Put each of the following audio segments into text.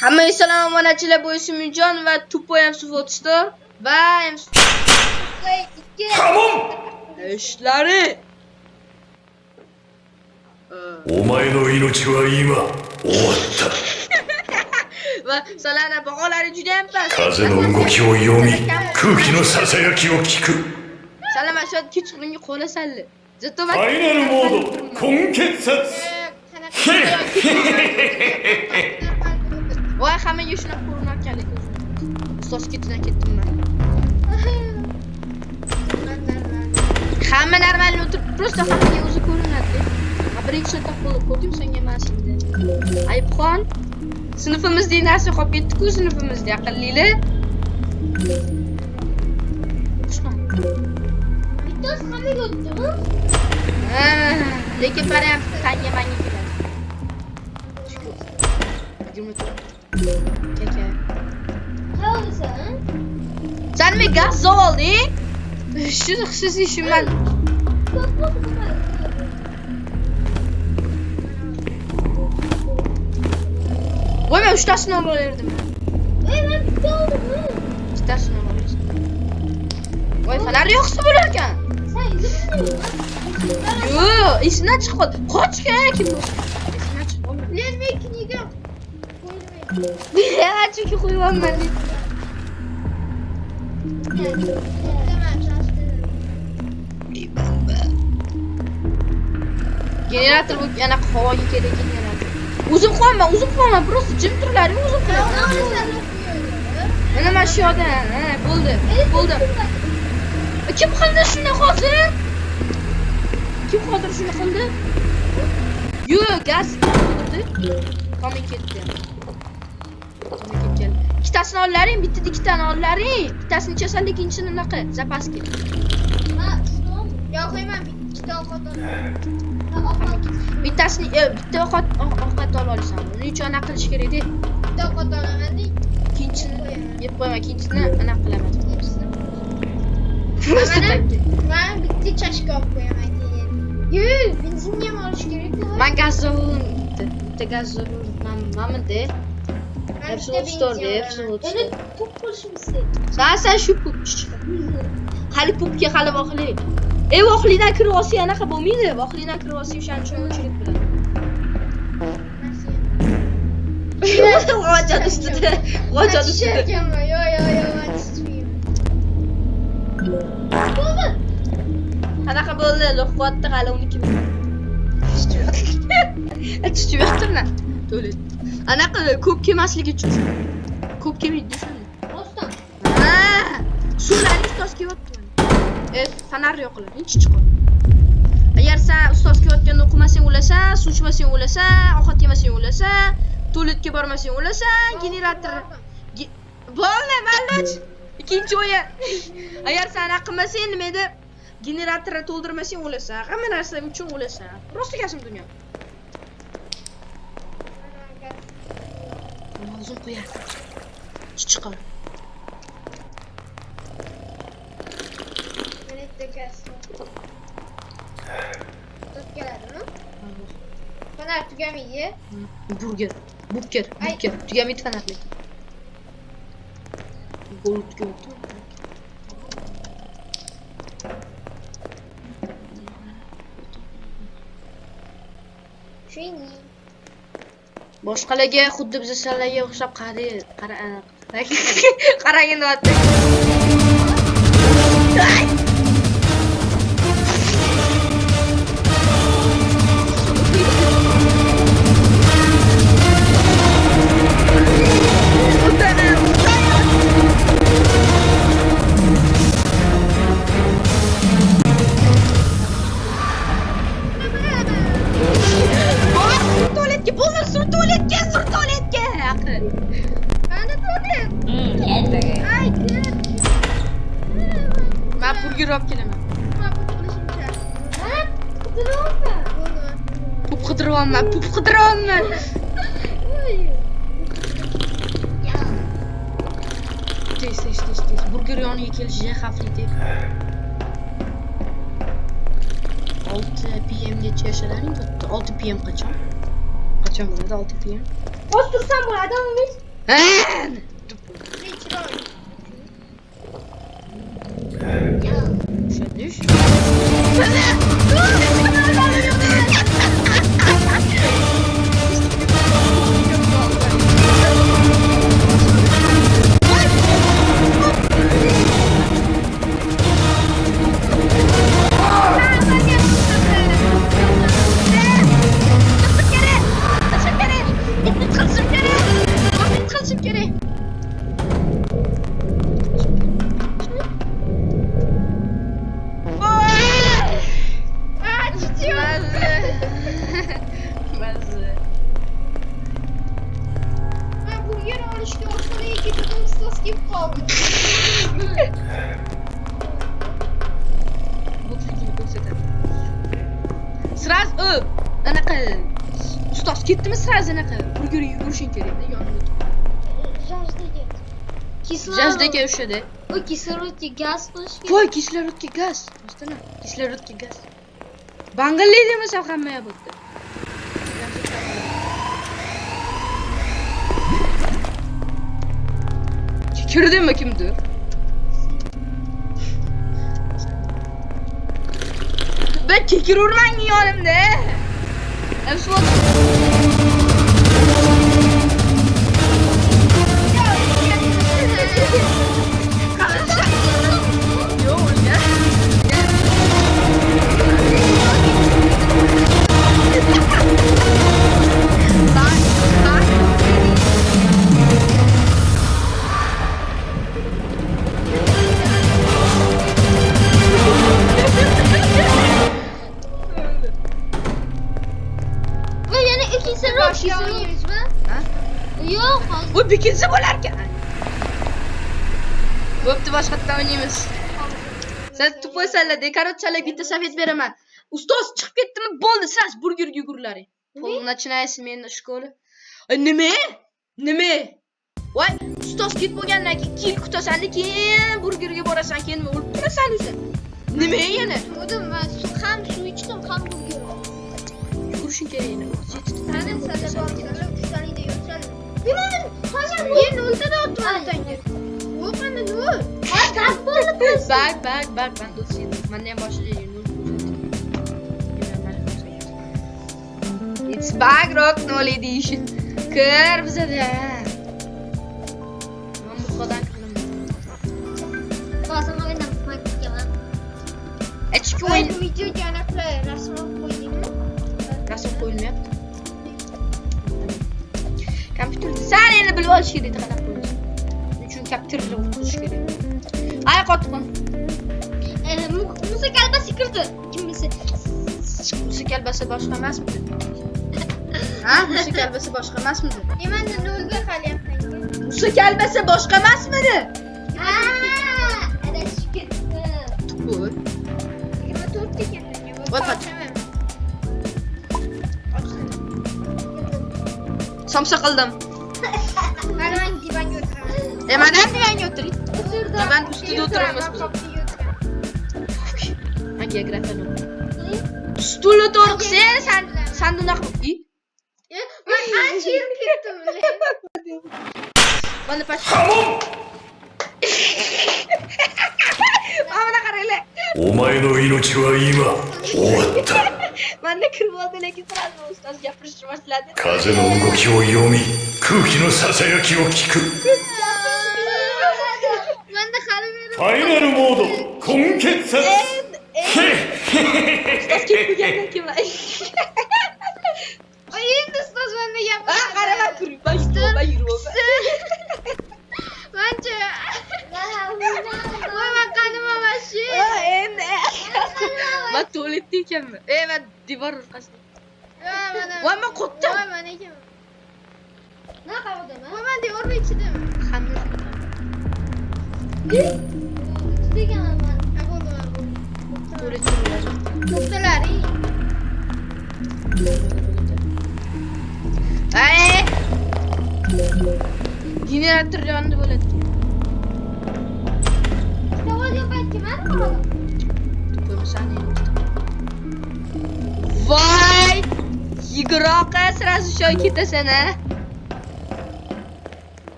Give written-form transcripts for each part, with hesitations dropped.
Hammaga salom onachilar, bu Ismjon va Tupoy ham Fotstor va Tamam. ishlari. お前の命は今終わった。 va Salana bog'olari juda ham past. 風の動きを読み、空気のささやきを聞く。 Salama shu kechqurungi qo'lasanli. ずっとファイナルモード根血殺。 voy hammaga shunaqa ko'rinayotganlik ustoz ketidan ketdim men. Hamma normalni o'tirib просто hammaga o'zi ko'rinadi. Birinchi sotib ko'rdim senga emas edi. Ayibxon sinfimizda narsa qolib ketdi-ku, sinfimizda aqllilar. Bittasi hammaga o'tdimi? Lekin param tanga menga keladi. Kaka. Qayerdasan? Sen mi gaz olding? Shu xususiy ishim men. Voy men 3 tasini olib olerdim. Men bitta oldim. 2 tasini olib olerdim. Voy fanar yo'qsa bo'lar ekan. Sen izlamisan? Yo, esidan chiqib qoldi. Qochgan kim bo'lsa. Esidan chiqib qoldi. Lermay kniga qo'ymaydi. Ya, chunki qo'yibman. Generator bu yana havoga kerak generator. O'zim qo'yaman, просто jim turlaring o'zim qo'yaman. Mana mana shu yoqda, bo'ldi. Kim qildi shuni hozir? Kim hozir shuni qildi? Yo'q, gaz qildi. Qo'may ketdi. İkkitasini ollaring, bittada ikkitani ollaring. Bittasini ichasan, ikkinchisini unaqa zapaska. Ha, yo qo'yman, bitta ovqat olaman. Bittasini bitta ovqat olasan. Uning uchun anaqa qilish kerak-da. Bitta ovqat olaman, ikkinchisini yeb qo'yma, ikkinchisini anaqa qilaman. Men bitta chashka olib qo'yaman keyin. Yo'q, benzinni ham olish kerak-ku. Men gazovun, bitta gazovun mamda. Hepsini o'ttirdi, hepsini o'ttirdi. Endi to'p qilishimiz. Sen shu chiq. Hali pupga hali voqli. Voqlidan kirib olsa anaqa bo'lmaydi. Voqlidan kirib olsa o'shaning uchun o'chirib biladi. G'o'jat ustida. G'o'jat ustida. Yo, bo'ldi. Qanaqa bo'ldi? Lo'qotdi hali uniki. Tushtyaptimi? To'li. Anaqa ko'p kemasligi uchun. Ko'p kemaydi desam. Rostdan. Ha! Suvlarni ustoz kelyapti. Fanar yo'qlar, hech chiqadi. Agar sen ustoz kelayotganda o'qimasang o'lasan, suv ichmasang o'lasan, ovqat yemasang o'lasan, tualetga bormasang o'lasan, generator bo'ldi, mallach. Ikkinchi o'yin. Agar sen anaqa qilmasang, nima edi? Generatorni to'ldirmasang o'lasan. Hamma narsa uchun o'lasan. Prosta gazim dunyo. O'zim qo'yardim. Chiqar. To'p keladimi? Fanar tugamaydi. Buker. Tugamaydi fanar lekin. Bo'lib tugamaydi. Shuni. Boshqalarga xuddi biz sizlarga o'xshab qaragin deyapti. Tualetga. Qani tualet? Men burger olib kelaman. Pup qidiryapman. Tez. Burger yoniga kelishi xavfli deb. 6 pmgacha yashalaring. 6 pm qachon? Qachon bo'ladi 6 pm? Otursam bo'ladimi biz? Chiroyli. Tushunish. Ben burger olishga orqali ketdim, ustoz kelib qoldi. Сразу anaqa ustoz ketdimi sразу anaqa burger yugurishing kerakda yonida. Jajdagi. Jazdagi o'shada. O kislorodga gaz qo'yish kerak. Voy kislorodga gaz. Ostana kislorodga gaz. Bang'illi demasam hamma bo'pti. Kirdimi kimdir? Ben kekirurman yonimda. Afsus. Yo'q, Va yana ikkinchisi o'ynaymizmi? Ha? Yo'q, hozir. Bu bikinsi bo'larkan. Bo'pti, boshqatdan o'ynaymiz. Sen tupoysanlar, dekorasiyalar bitta safet beraman. Ustoz chiqib ketdimi? Bo'ldi, siz burgerga yugurlaring. Начинается men shkola. Nima? Nima? Voy, ustoz ketib bo'lgandan keyin kil kutasan, keyin burgerga borasan, keyin o'lib turasan o'zi. Nima yana? O'dim va ham suv ichdim, ham burger. Yugurishing kerak edi. Qani sada borsanlar, kuchlarida yursanlar. Nima? Hozir men o'ltada o'tiribman. Yo'q, mana nol. Ha, gaz bo'ldi biz. Bak, ben do'st yedim. Menda ham boshida nol ko'rsatdi. It's bag rock nol edition. Kir bizada. Men bu xodan qilaman. Hozir men ham qilaman. Ichki Voy, o'yin bu videoga aniqla rasm qo'ydingmi? rasm qo'yilmayapti. Kompyuterda sal endi bilib olish kerak edi qanaqa qo'yish. Shuning uchun kompyuterda o'qish kerak. Ay qotqin. Musa kalbasi kirdi. Kim bilsa. Musa kalbasi boshqa emasmidi? Ha? Musa kalbasi boshqa emasmidi? Nimani nolga qolyapman? Musa kalbasi boshqa emasmidi? Ha, adashib ketdi. Qo'y. 24 ekan. Voy, pat. Somsa qildim. Mana men divanga o'tiraman. Mana ham divanga o'tiring. Divan ustida o'tiramiz biz. Ha, geografiyani o'qi. Stulni to'g'ri sen unaqa Men ancha yurib ketdim. Mana pash. ハモン Mana qaranglar. お前の命は今終わった Manda kirib oldi, lekin sразу ustoz gapirishni boshladi. 風の動きを読み空気のささやきを聞く Menda hali beri ファイナルモード根血殺 Ustoz kelib kelgandan keyin. Ay, endi ustoz menda gapiradi. Ha, qarama turib, ben yurib. Mancha. Voy, men qanima mashi. Endi. Men tualetda ekanman. Men devor orqasida. Mana. Voy, men qotdim. Voy, men ekanman. Nima qildim? Voy, men devorni ichidim. Hamma Deganman. Ha, bo'ldi. tualetda yuradi. To'xtalaring. Ay! Generator yonida bo'ladi. To'g'ri paytga mana. Voy! Yigroqa sразу shoy ketasan, a?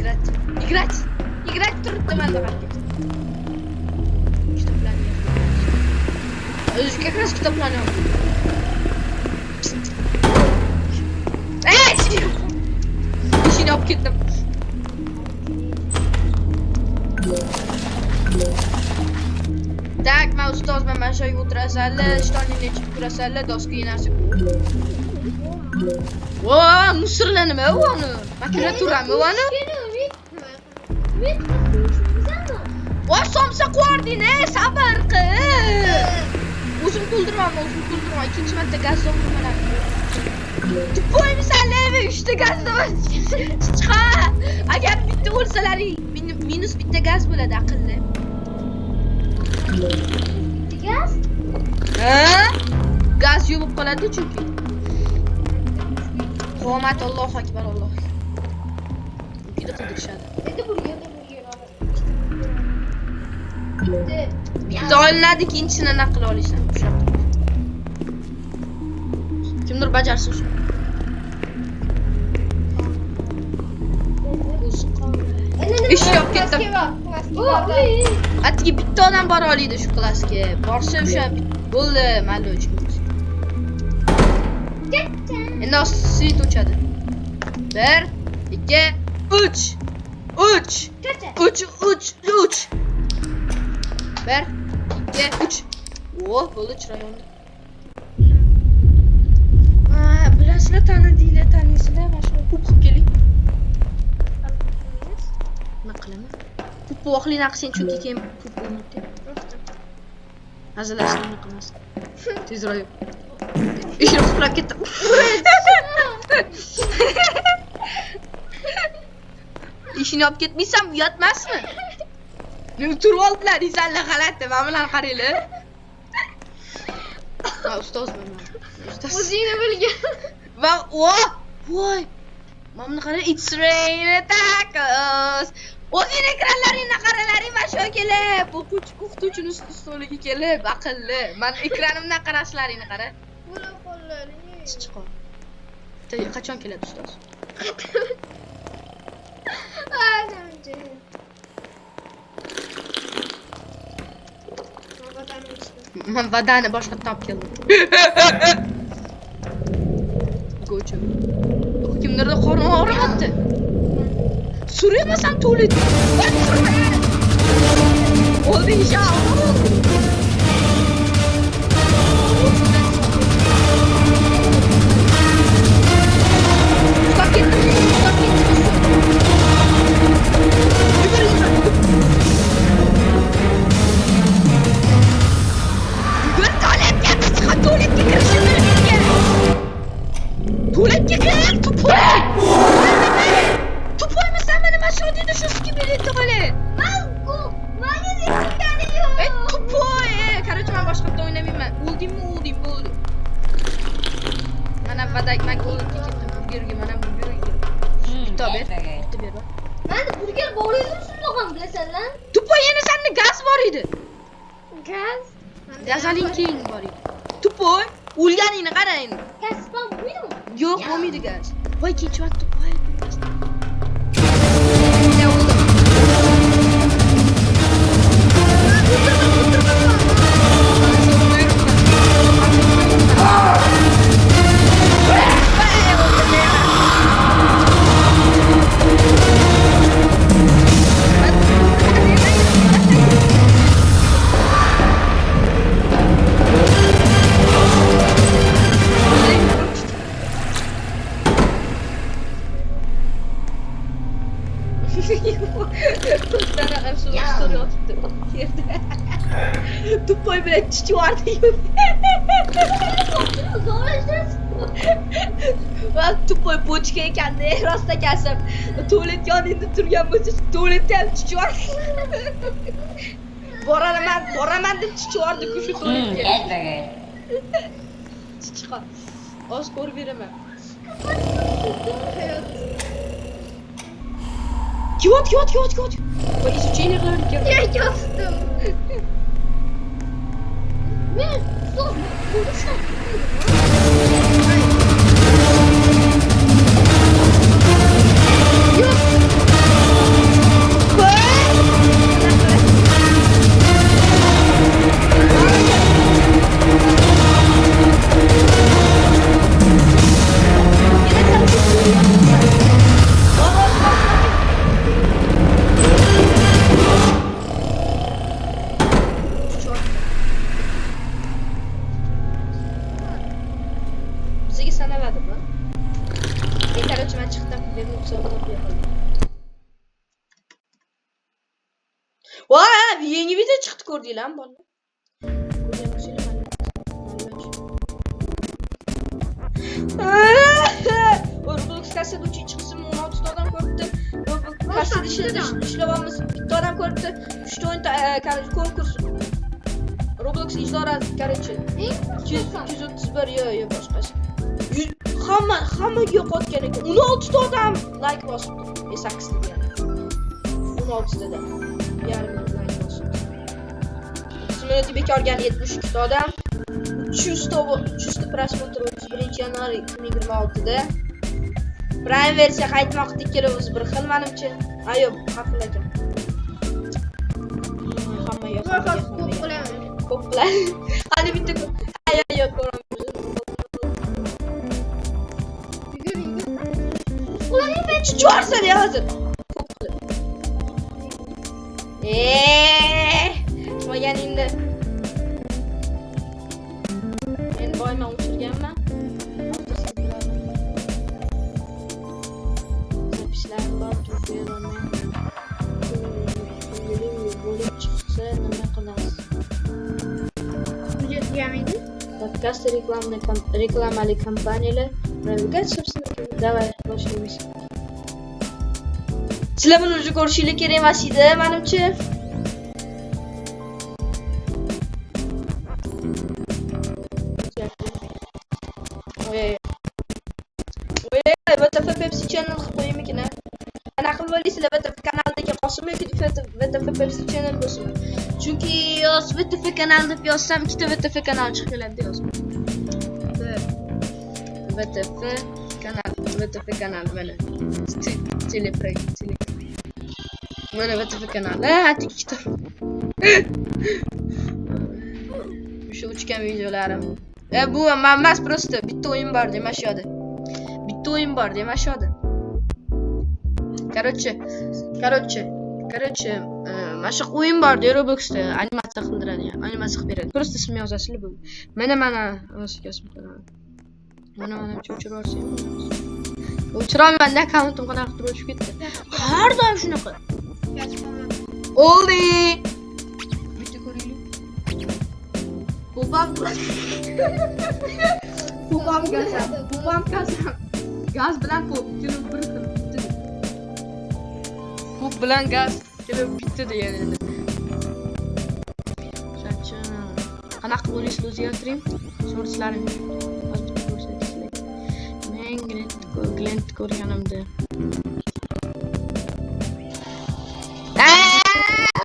Играть turibdi manda qarang. Kitoblarni o'zi как раз kitoblarni oldi. İşini olib ketdim. Tak, men ustozman, mana shu yerga o'tirasanlar, ishtoningni ichib turasanlar, doskaga narsa. Voy, musirlar nima u uni? Makulaturami u uni? Voy, somsa qo'yarding, sabr qil. O'zim to'ldirmayman. Ikkinchi marta gaz doldurmalar. Qo'ymisanlar, 3 ta gaz chiqa. Agar bitta o'lsalaring, minus bitta gaz bo'ladi, aqlli. Gaz? Ha? Gaz yuvib qoladi chunki. Qomat, Allohu akbar, Alloh. Juda qidirishadi. Endi burga. Bitta olinadi, ikkinchisini nima qila olasan? Kimdir bajarsin shu. Ish yo'q, ketdim. Atigi bitta odam bora oladi shu klassga. Borsa o'sha bo'ldi, mayli uchun. Endi svit o'chadi. 1 2 3 3 1 2 3. Oh, bo'ldi, chiroyli. Bilasizlar, tanisizlar, mana shu pup qilib keling. Nima qilaman? Pup voqlini aqsin chunki keyin pup unutdi. Hazillashni qilmasdi. Tezroq. Ishim qulab ketdi. Ishini olib ketmaysam uyatmasmi? Men turib oldilar, izallar g'alati, mana bularni qaranglar. Ha, ustozman men. Ustoz. O'zingni bilgan. Va voy. Mana buni qarang, it's rain tacos. O'zing ekranlaringni qaralaring, mana shu kelib, o'qituvchini stoliga kelib, aqlli. Men ekranimdan qarashlaringni qara. Bo'la qo'llaring. Chiqo. Qachon keladi ustoz? Men vadani boshqa topib keldim. Go'cha. Kimlarga qorni og'riyapti? Suraymasam to'ladi. Olding shao. Manda burger bor edi, shundoq ham bilasanlar. Tupoy yana senda gaz bor edi. Gaz? Gazaling keyin bor edi. Tupoy, o'lganingni qara endi. Gaz bo'lmaydimi? Yo'q, bo'lmaydi gaz. Voy, kechvaqt Tupoy. Tupoy bilan chichivardi. Va Tupoy bochka ekanda, rost akasam. Tualet yonida turgan bo'lsa, tualetda ham chichivardi. Boraman deb chichivardi-ku shu tualetga. Chichiqa. Oz ko'rib beraman. Kiyot. Voy, изучение qilar ekan. Ya yostim. Men so'z bo'lishim. Yo'q. Korchi men chiqdim. Benim hisobda qo'yaman. Voy, yangi video chiqdi ko'rdinglarmi bolalar? Roblox kassada 3 qism 16 ta odam ko'ribdi. Roblox kassada ishlayapmiz. Bitta odam ko'ribdi. 3 ta o'yin konkurs. Roblox ijrora, короче. 231 yo boshqasi. Hamma yo'qotgan ekan. 16 ta odam like bosibdi. 8 ta yani. 16 ta da. Yarim like bosibdi. Simulyator bekorgan 72 ta odam. 300 ta prosmotr 31-yanvar 2026 da. Prime versiya qaytmoqda ikkalamiz bir xil menimcha. Ayo, haqli ekan. Hamma yo'q. Ko'p bilan. Qani bitta ayo ko'ramiz. Ularning menchi chorsan ya hozir. Ko'p qilib. Chiqmaganingda. Men boyman o'chirganman. Zapislar bor, to'g'riman. Bo'lib chiqsa nima qilamiz? Hujjat yamaydi. Подкаст рекламали компаниялар. Navigatsiya собственно. Давай, boshlaymiz. Sizlar buni o'zi ko'rishinglar kerak emas edi, menimcha. VTF Pepsi Channel qilib qo'yaymikin a. Ana qilib olasizlar VTF kanalidagi Qosim yoki VTF Pepsi Channel bo'lsin. Chunki VTF kanal deb yozsam ikkita VTF kanal chiqib keladi yozdim. VTF kanal mana. Teleprek. Mana VTF kanal. Ikkita. Shu uchgan videolarim. Bu emas, просто bitta o'yin bor demashyapti. Bitta o'yin bor demashyapti. Короче, mana shu o'yin bor-da Robloxda, animatsiya qildiradi, animatsiya qilib beradi. Просто ism yozasizlar bu. Mana yozib qo'yadi. Mana o'chirib yuborsam. O'chiraman, akkauntim qanaqadir o'chib ketdi. Har doim shunaqa. Oldi. Bitta ko'ringlar. Popam kasam. Gaz bilan pop kelib bir xil. Pop bilan gaz kelib bitta degani. Shuncha. Qanaqa bo'lisini o'zgartiring. So'rashlaring. Men Glent ko'rganimda.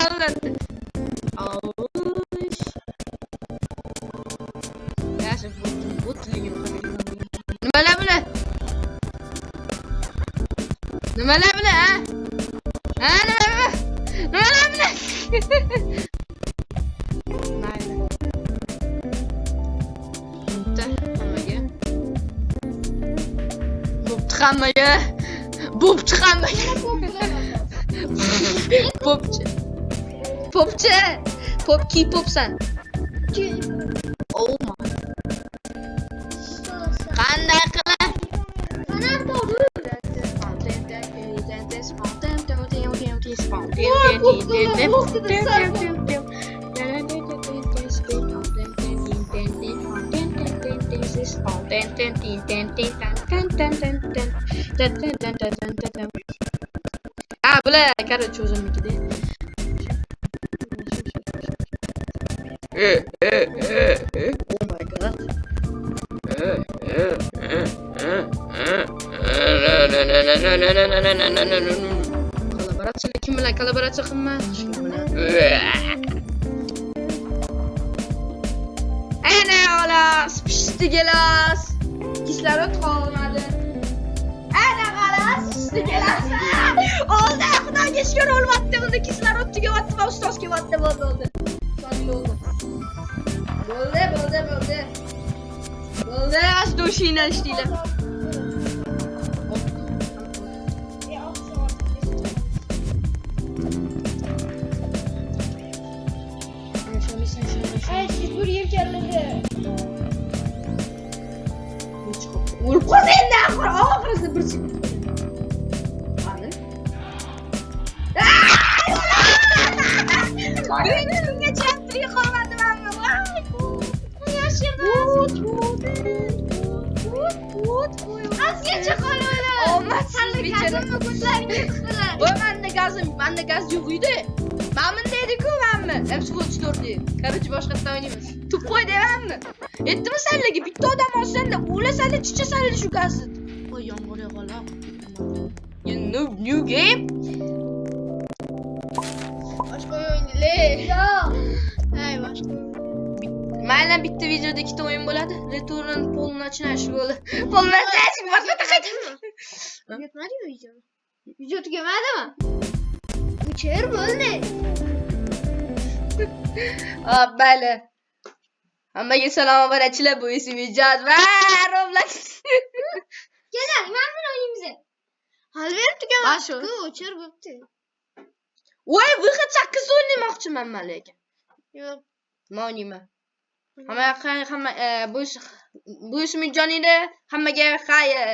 Albatta. Yaxshi, bu tilingni qilib. Nimalar bilan? Nimalar bilan, ha? Nimalar bilan? Mayli. Bo'pti hammaga. Popchi. Popki popsan. Oh my. Qanday qilib? Bular короче o'zimnikida. Oh my god. Kollaboratsiya kim bilan kollaboratsiya qilma? Hech kim bilan. Ana xolos, pishdi gelas. Kislorod qolmadi. Ana xolos, pishdi gelas. Oldi, xudoga shukr olmadi. Bunda kislorod tugayapti va ustoz kelyapti, bo'ldi. Bo'ldi. Bo'ldi, asdoshina ishdinglar. Siz bir yer keldi. O'lib qolsa endi oxirida bir chiqib. Bungacha tirik qolmadi menga. Azgacha qoladi. Omadsiz bechara. Manda gaz yo'q edi. Men bunda edi-ku menmi? MC44 edi. Короче, boshqa yerda o'ynaymiz. Tup qo'y deyapmanmi? Yetdimi senlarga bitta odam olsanda, o'lasanda chichasanda shu gazni. Voy yomg'ir yog'aloq. You new game? Boshqa o'yinlar. Yo'q. Hay boshqa. Mayli bitta videoda ikkita o'yin bo'ladi. Return полночный bo'ladi. Полночный boshqa qaytadimi? Tugatmadimi video? Video tugamadimi? Ucher bo'ldi. Mayli. Hammaga salom barachilar, bu esa Mijat va Roblox. Keling, men bilan o'ynaymiz. Halber tugamadi-ku, o'chir bo'pti. Voy, выход 8 o'ynamoqchiman men lekin. Yo'q. Men o'ynayman. Hamma bu ismi Jonida, hammaga xayr.